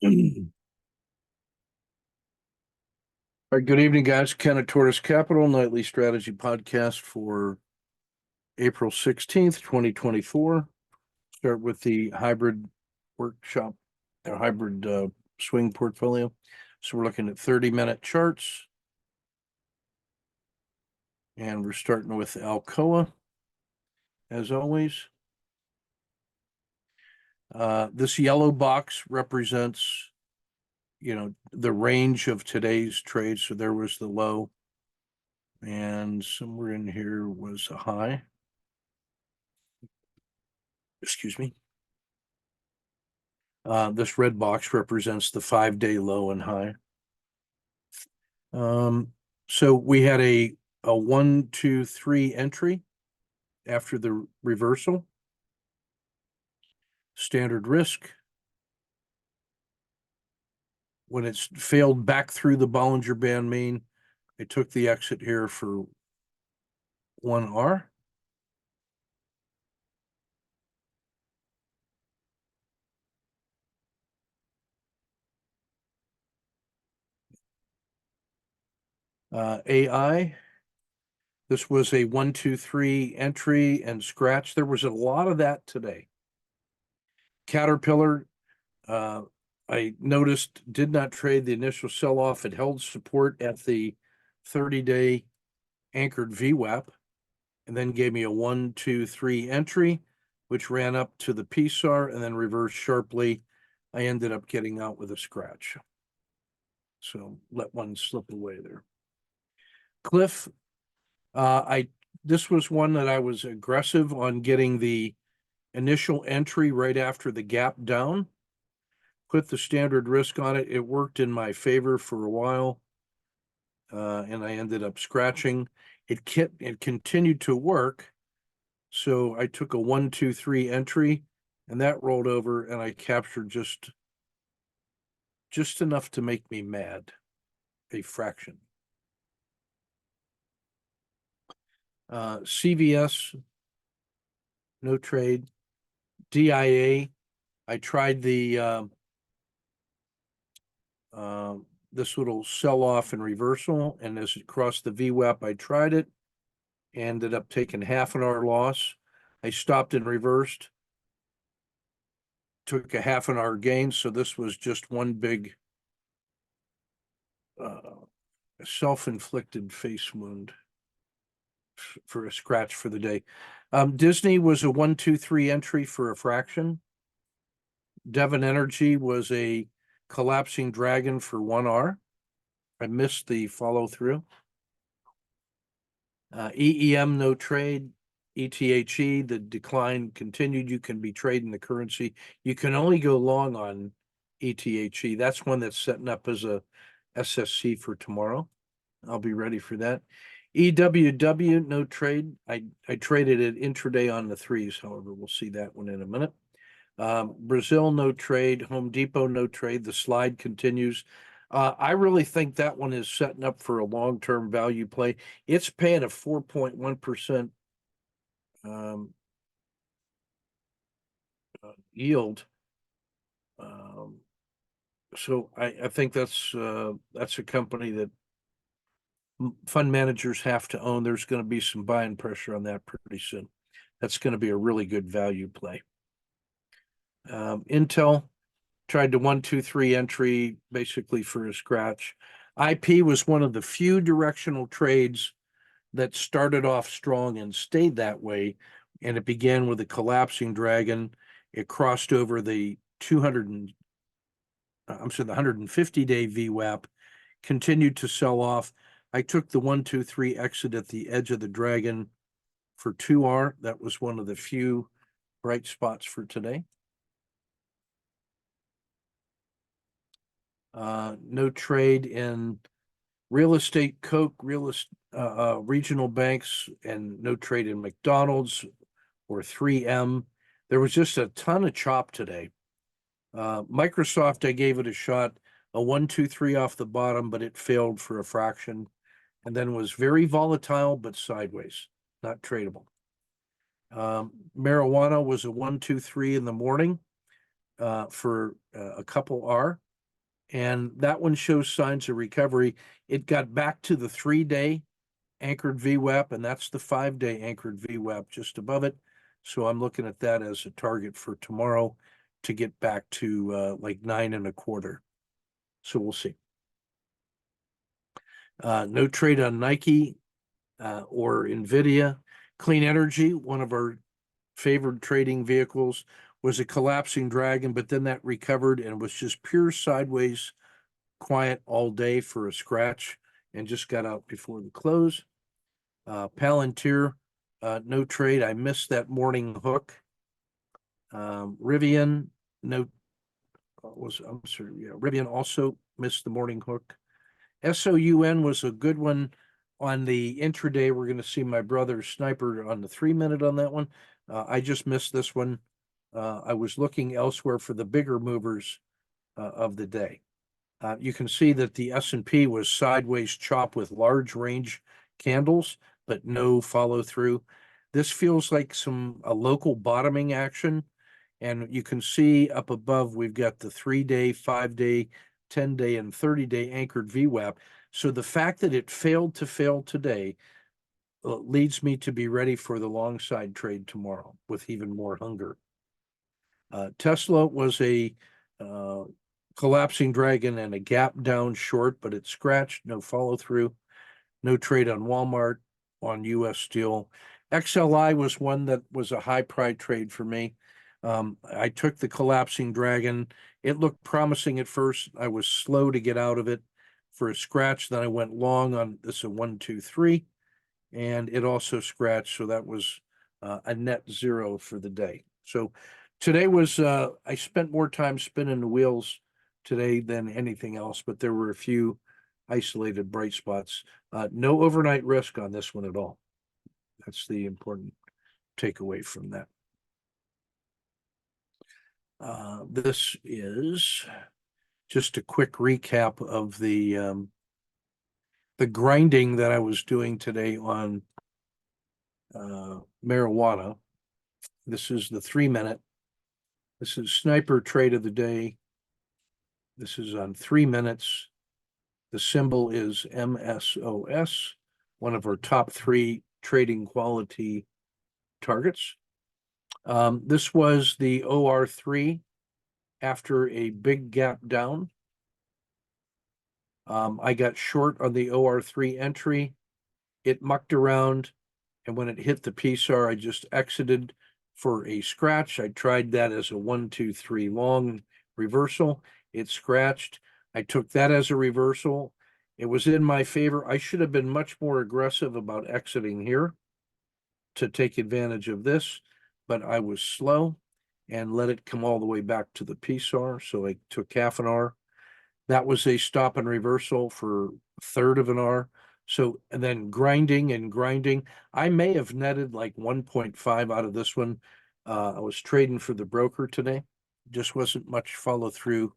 All right, good evening, guys. Ken at Tortoise Capital, nightly strategy podcast for April 16th, 2024. Start with the hybrid workshop, or hybrid swing portfolio. So we're looking at 30-minute charts. And we're starting with Alcoa, as always. This yellow box represents, the range of today's trade. So there was the low, and somewhere in here was a high. Excuse me. This red box represents the 5-day low and high. So we had a 1, 2, 3 entry after the reversal. Standard risk. When it's failed back through the Bollinger Band mean, I took the exit here for 1R. AI. This was a 1, 2, 3 entry and scratch. There was a lot of that today. Caterpillar, I noticed, did not trade the initial sell-off. It held support at the 30-day anchored VWAP, and then gave me a 1, 2, 3 entry, which ran up to the PSAR and then reversed sharply. I ended up getting out with a scratch. So let one slip away there. Cliff, this was one that I was aggressive on getting the initial entry right after the gap down. Put the standard risk on it. It worked in my favor for a while, and I ended up scratching. It continued to work, so I took a 1, 2, 3 entry, and that rolled over, and I captured just enough to make me mad, a fraction. CVS, no trade. DIA, I tried the this little sell-off and reversal, and as it crossed the VWAP, I tried it, ended up taking half an hour loss. I stopped and reversed, took a half an hour gain, so this was just one big self-inflicted face wound for a scratch for the day. Disney was a 1, 2, 3 entry for a fraction. Devon Energy was a collapsing dragon for 1R. I missed the follow through. EEM, no trade. ETHE, the decline continued. You can be trading the currency. You can only go long on ETHE. That's one that's setting up as a SSC for tomorrow. I'll be ready for that. EWW, no trade. I traded it intraday on the threes. However, we'll see that one in a minute. Brazil, no trade. Home Depot, no trade. The slide continues. I really think that one is setting up for a long-term value play. It's paying a 4.1% yield. So I think that's a company that fund managers have to own. There's going to be some buying pressure on that pretty soon. That's going to be a really good value play. Intel tried to 1, 2, 3 entry basically for a scratch. IP was one of the few directional trades that started off strong and stayed that way. And it began with a collapsing dragon. It crossed over the 150-day VWAP, continued to sell off. I took the 1, 2, 3 exit at the edge of the dragon for 2R. That was one of the few bright spots for today. No trade in real estate, Coke, regional banks, and no trade in McDonald's or 3M. There was just a ton of chop today. Microsoft, I gave it a shot, a 1, 2, 3 off the bottom, but it failed for a fraction, and then was very volatile, but sideways, not tradable. Marijuana was a 1, 2, 3 in the morning for a couple R. and that one shows signs of recovery. It got back to the 3-day anchored VWAP, and that's the 5-day anchored VWAP just above it. So I'm looking at that as a target for tomorrow to get back to like 9.25. So we'll see. No trade on Nike or Nvidia. Clean energy, one of our favored trading vehicles, was a collapsing dragon, but then that recovered and was just pure sideways quiet all day for a scratch and just got out before the close. Palantir, no trade. I missed that morning hook. Rivian, no, I'm sorry, yeah, Rivian also missed the morning hook. SOUN was a good one on the intraday. We're going to see my brother Sniper on the 3-minute on that one. I just missed this one. I was looking elsewhere for the bigger movers of the day. You can see that the S&P was sideways chop with large range candles, but no follow through. This feels like a local bottoming action. And you can see up above, we've got the 3-day, 5-day, 10-day, and 30-day anchored VWAP. So the fact that it failed to fail today leads me to be ready for the long side trade tomorrow with even more hunger. Tesla was a collapsing dragon and a gap down short, but it scratched, no follow through, no trade on Walmart, on US Steel. XLI was one that was a high pride trade for me. I took the collapsing dragon. It looked promising at first. I was slow to get out of it for a scratch. Then I went long on this, a 1, 2, 3, and it also scratched. So that was a net zero for the day. So today was, I spent more time spinning the wheels today than anything else, but there were a few isolated bright spots. No overnight risk on this one at all. That's the important takeaway from that. This is just a quick recap of the grinding that I was doing today on marijuana. This is the 3-minute. This is Sniper trade of the day. This is on 3 minutes. The symbol is MSOS, one of our top 3 trading quality targets. This was the OR3 after a big gap down. I got short on the OR3 entry. It mucked around, and when it hit the PSAR, I just exited for a scratch. I tried that as a 1, 2, 3 long reversal. It scratched. I took that as a reversal. It was in my favor. I should have been much more aggressive about exiting here to take advantage of this, but I was slow and let it come all the way back to the PSAR. So I took half an R. That was a stop and reversal for a third of an R. So, and then grinding and grinding. I may have netted like 1.5 out of this one. I was trading for the broker today. Just wasn't much follow through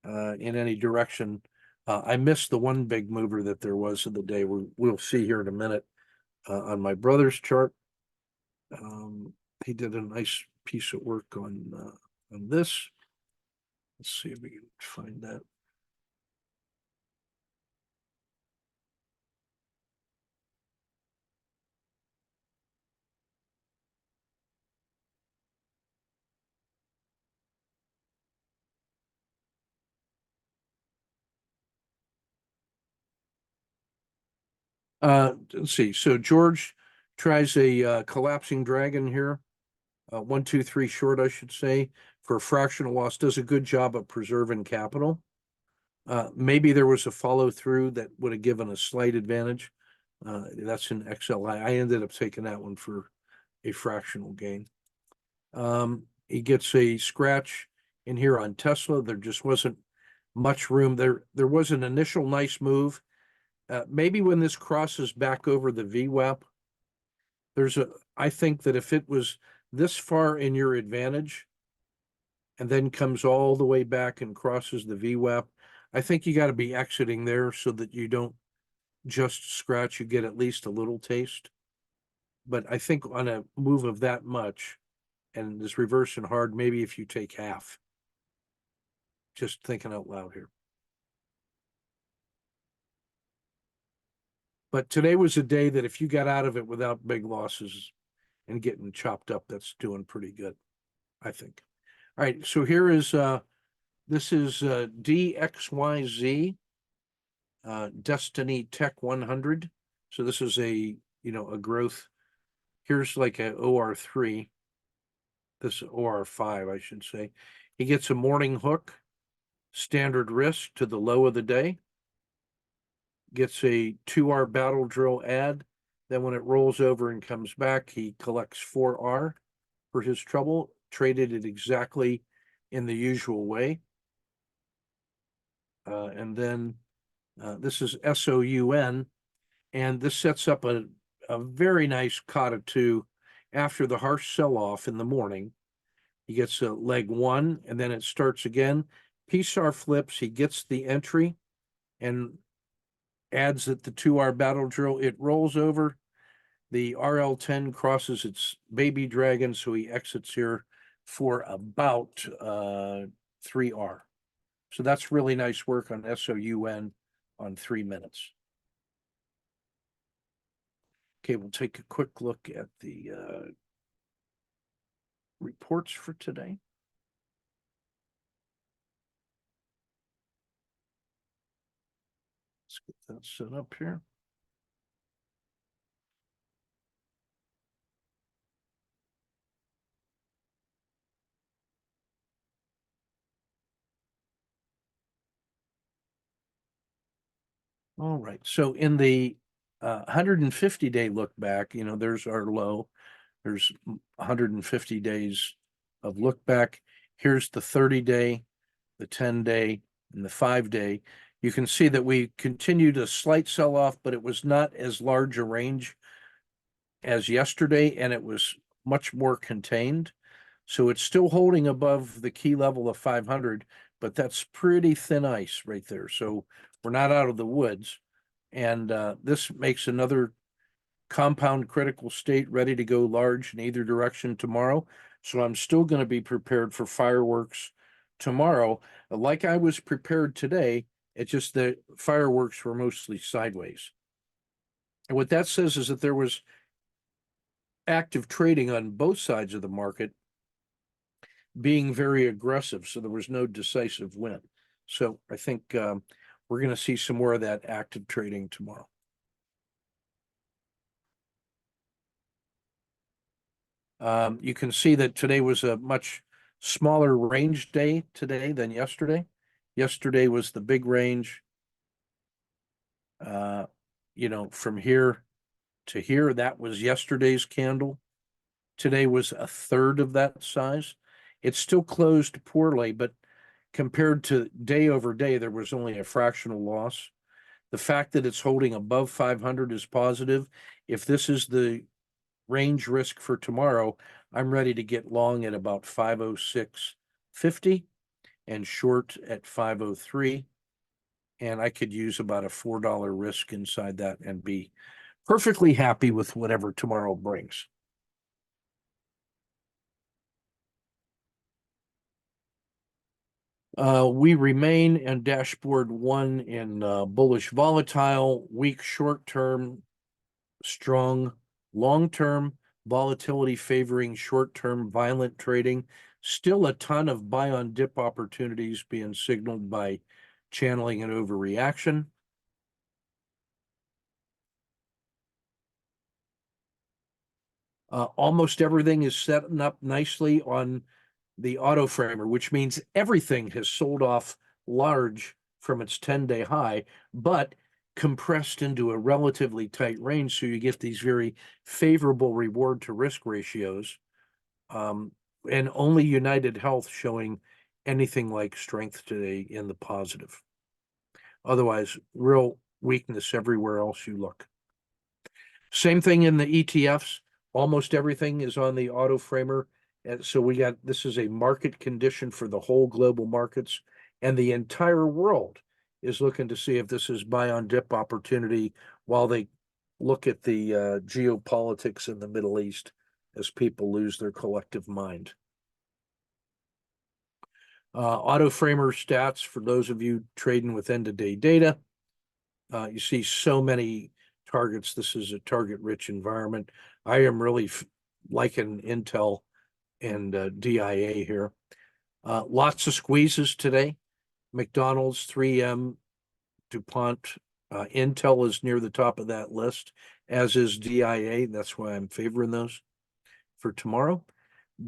in any direction. I missed the one big mover that there was in the day. We'll see here in a minute on my brother's chart. He did a nice piece of work on this. Let's see if we can find that. Let's see. So George tries a collapsing dragon here. 1, 2, 3 short, I should say, for a fractional loss. Does a good job of preserving capital. Maybe there was a follow through that would have given a slight advantage. That's an XLI. I ended up taking that one for a fractional gain. He gets a scratch in here on Tesla. There just wasn't much room there. There was an initial nice move. Maybe when this crosses back over the VWAP, I think that if it was this far in your advantage and then comes all the way back and crosses the VWAP, I think you got to be exiting there so that you don't just scratch, you get at least a little taste. But I think on a move of that much and this reversing hard, maybe if you take half, just thinking out loud here. But today was a day that if you got out of it without big losses and getting chopped up, that's doing pretty good, I think. All right, so here is this is DXYZ Destiny Tech 100. So this is a a growth. Here's like a OR3. This OR5, I should say. He gets a morning hook, standard risk to the low of the day. Gets a 2R battle drill add. Then when it rolls over and comes back, he collects 4R for his trouble, traded it exactly in the usual way. And then this is SOUN, and this sets up a very nice kata 2 after the harsh sell-off in the morning. He gets a leg 1, and then it starts again. PSAR flips, he gets the entry and adds it the 2R battle drill. It rolls over. The RL10 crosses its baby dragon, so he exits here for about 3R. So that's really nice work on SOUN on 3 minutes. Okay, we'll take a quick look at the reports for today. Let's get that set up here. All right, so in the 150-day look back, there's our low. There's 150 days of look back. Here's the 30-day, the 10-day, and the 5-day. You can see that we continued a slight sell-off, but it was not as large a range as yesterday, and it was much more contained. So it's still holding above the key level of 500, but that's pretty thin ice right there. So we're not out of the woods. And this makes another compound critical state ready to go large in either direction tomorrow. So I'm still going to be prepared for fireworks tomorrow. Like I was prepared today, it's just that fireworks were mostly sideways. And what that says is that there was active trading on both sides of the market being very aggressive. So there was no decisive win. So I think we're going to see some more of that active trading tomorrow. You can see that today was a much smaller range day today than yesterday. Yesterday was the big range. From here to here, that was yesterday's candle. Today was a third of that size. It still closed poorly, but compared to day over day, there was only a fractional loss. The fact that it's holding above 500 is positive. If this is the range risk for tomorrow, I'm ready to get long at about 506.50 and short at 503. And I could use about a $4 risk inside that and be perfectly happy with whatever tomorrow brings. We remain in dashboard 1 in bullish volatile, weak short term, strong long term, volatility favoring short term violent trading. Still a ton of buy on dip opportunities being signaled by channeling and overreaction. Almost everything is setting up nicely on the auto framer, which means everything has sold off large from its 10-day high, but compressed into a relatively tight range. So you get these very favorable reward to risk ratios. And only United Health showing anything like strength today in the positive. Otherwise, real weakness everywhere else you look. Same thing in the ETFs. Almost everything is on the auto framer. And so this is a market condition for the whole global markets, and the entire world is looking to see if this is buy on dip opportunity while they look at the geopolitics in the Middle East as people lose their collective mind. Auto framer stats for those of you trading with end of day data. You see so many targets. This is a target-rich environment. I am really liking Intel and DIA here. Lots of squeezes today. McDonald's, 3M, DuPont, Intel is near the top of that list, as is DIA. That's why I'm favoring those for tomorrow.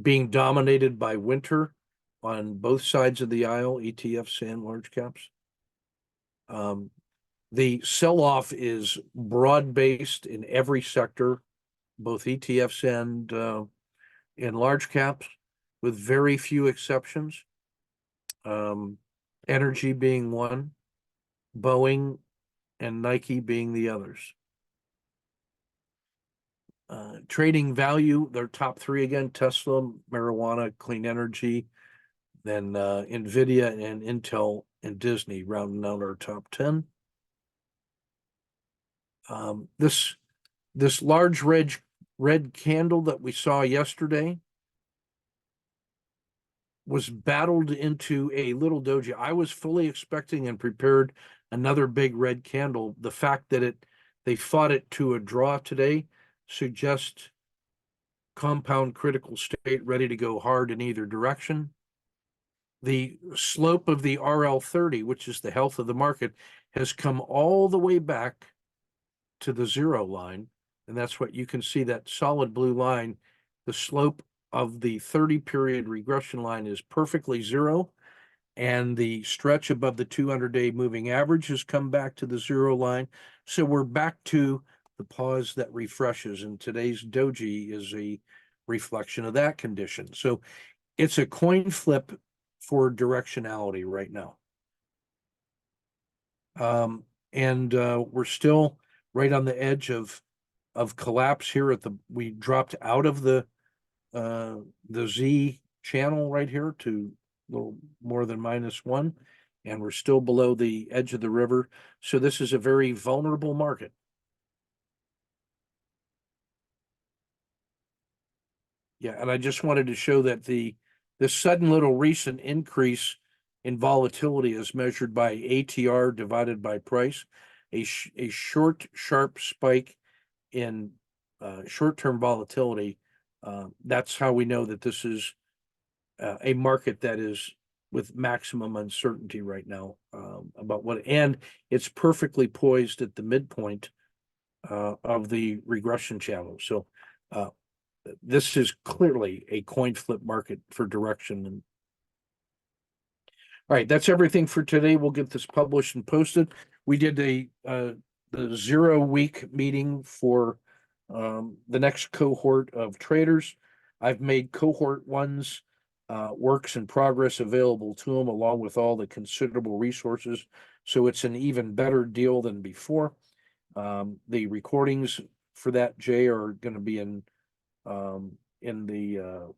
Being dominated by winter on both sides of the aisle, ETFs and large caps. The sell-off is broad-based in every sector, both ETFs and in large caps, with very few exceptions. Energy being one, Boeing and Nike being the others. Trading value, their top three again: Tesla, marijuana, clean energy, then Nvidia and Intel and Disney rounding out our top 10. This large red candle that we saw yesterday was battled into a little doji. I was fully expecting and prepared another big red candle. The fact that they fought it to a draw today suggests compound critical state ready to go hard in either direction. The slope of the RL30, which is the health of the market, has come all the way back to the zero line. And that's what you can see, that solid blue line. The slope of the 30-period regression line is perfectly zero. And the stretch above the 200-day moving average has come back to the zero line. So we're back to the pause that refreshes. And today's doji is a reflection of that condition. So it's a coin flip for directionality right now. And we're still right on the edge of collapse here we dropped out of the Z channel right here to a little more than -1, and we're still below the edge of the river. So this is a very vulnerable market. Yeah, and I just wanted to show that this sudden little recent increase in volatility is measured by ATR divided by price. A short, sharp spike in short-term volatility. That's how we know that this is a market that is with maximum uncertainty right now about what, and it's perfectly poised at the midpoint of the regression channel. So this is clearly a coin flip market for direction. All right, that's everything for today. We'll get this published and posted. We did the 0-week meeting for the next cohort of traders. I've made cohort one's works in progress available to them, along with all the considerable resources. So it's an even better deal than before. The recordings for that, Jay, are going to be in the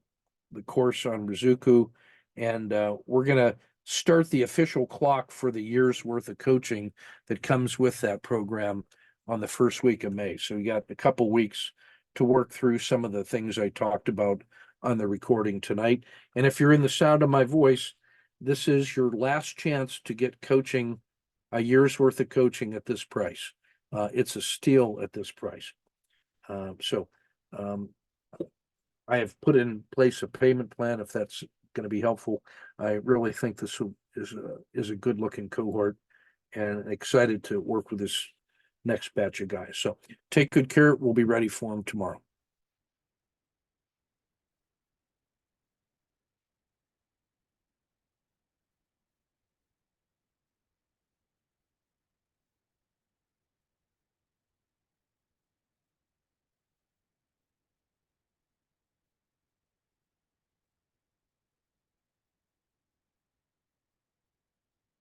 course on Rizuku, and we're going to start the official clock for the year's worth of coaching that comes with that program on the first week of May. So we got a couple weeks to work through some of the things I talked about on the recording tonight. And if you're in the sound of my voice, this is your last chance to get coaching, a year's worth of coaching at this price. It's a steal at this price. I have put in place a payment plan if that's going to be helpful. I really think this is a good looking cohort, and excited to work with this next batch of guys. So take good care. We'll be ready for them tomorrow.